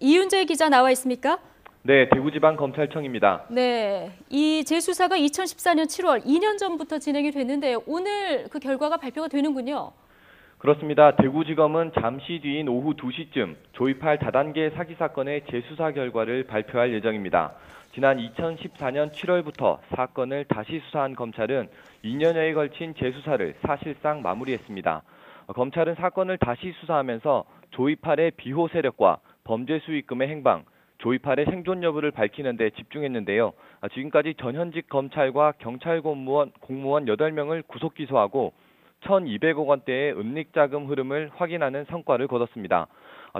이윤재 기자 나와 있습니까? 네, 대구지방검찰청입니다. 네, 이 재수사가 2014년 7월 2년 전부터 진행이 됐는데 오늘 그 결과가 발표가 되는군요. 그렇습니다. 대구지검은 잠시 뒤인 오후 2시쯤 조이팔 다단계 사기 사건의 재수사 결과를 발표할 예정입니다. 지난 2014년 7월부터 사건을 다시 수사한 검찰은 2년여에 걸친 재수사를 사실상 마무리했습니다. 검찰은 사건을 다시 수사하면서 조이팔의 비호 세력과 범죄 수익금의 행방, 조이팔의 생존 여부를 밝히는 데 집중했는데요. 지금까지 전현직 검찰과 경찰 공무원 8명을 구속 기소하고 1,200억 원대의 은닉자금 흐름을 확인하는 성과를 거뒀습니다.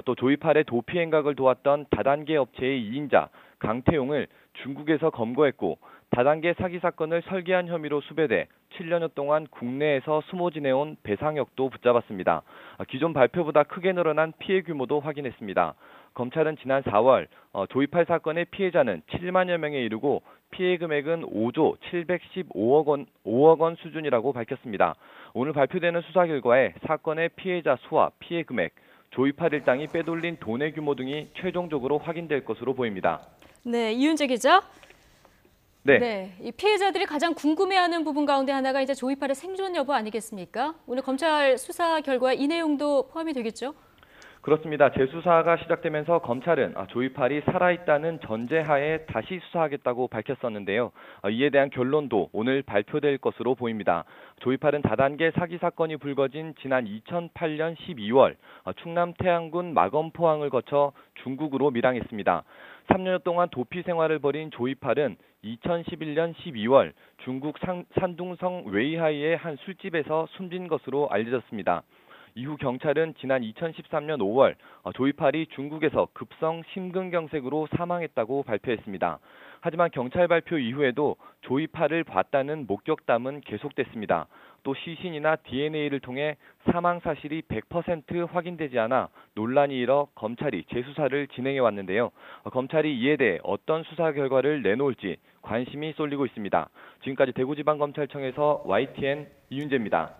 또 조이팔의 도피 행각을 도왔던 다단계 업체의 2인자 강태용을 중국에서 검거했고 다단계 사기 사건을 설계한 혐의로 수배돼 7년여 동안 국내에서 수모 지내온 배상혁도 붙잡았습니다. 기존 발표보다 크게 늘어난 피해 규모도 확인했습니다. 검찰은 지난 4월 조이팔 사건의 피해자는 7만여 명에 이르고 피해 금액은 5조 715억 원 수준이라고 밝혔습니다. 오늘 발표되는 수사 결과에 사건의 피해자 수와 피해 금액, 조이팔 일당이 빼돌린 돈의 규모 등이 최종적으로 확인될 것으로 보입니다. 네, 이윤재 기자. 네. 이 피해자들이 가장 궁금해하는 부분 가운데 하나가 이제 조이팔의 생존 여부 아니겠습니까? 오늘 검찰 수사 결과에 이 내용도 포함이 되겠죠? 그렇습니다. 재수사가 시작되면서 검찰은 조이팔이 살아있다는 전제하에 다시 수사하겠다고 밝혔었는데요. 이에 대한 결론도 오늘 발표될 것으로 보입니다. 조이팔은 다단계 사기 사건이 불거진 지난 2008년 12월 충남 태안군 마검포항을 거쳐 중국으로 밀항했습니다. 3년 동안 도피 생활을 벌인 조이팔은 2011년 12월 중국 산둥성 웨이하이의 한 술집에서 숨진 것으로 알려졌습니다. 이후 경찰은 지난 2013년 5월 조이팔이 중국에서 급성 심근경색으로 사망했다고 발표했습니다. 하지만 경찰 발표 이후에도 조이팔을 봤다는 목격담은 계속됐습니다. 또 시신이나 DNA를 통해 사망 사실이 100% 확인되지 않아 논란이 일어 검찰이 재수사를 진행해 왔는데요. 검찰이 이에 대해 어떤 수사 결과를 내놓을지 관심이 쏠리고 있습니다. 지금까지 대구지방검찰청에서 YTN 이윤재입니다.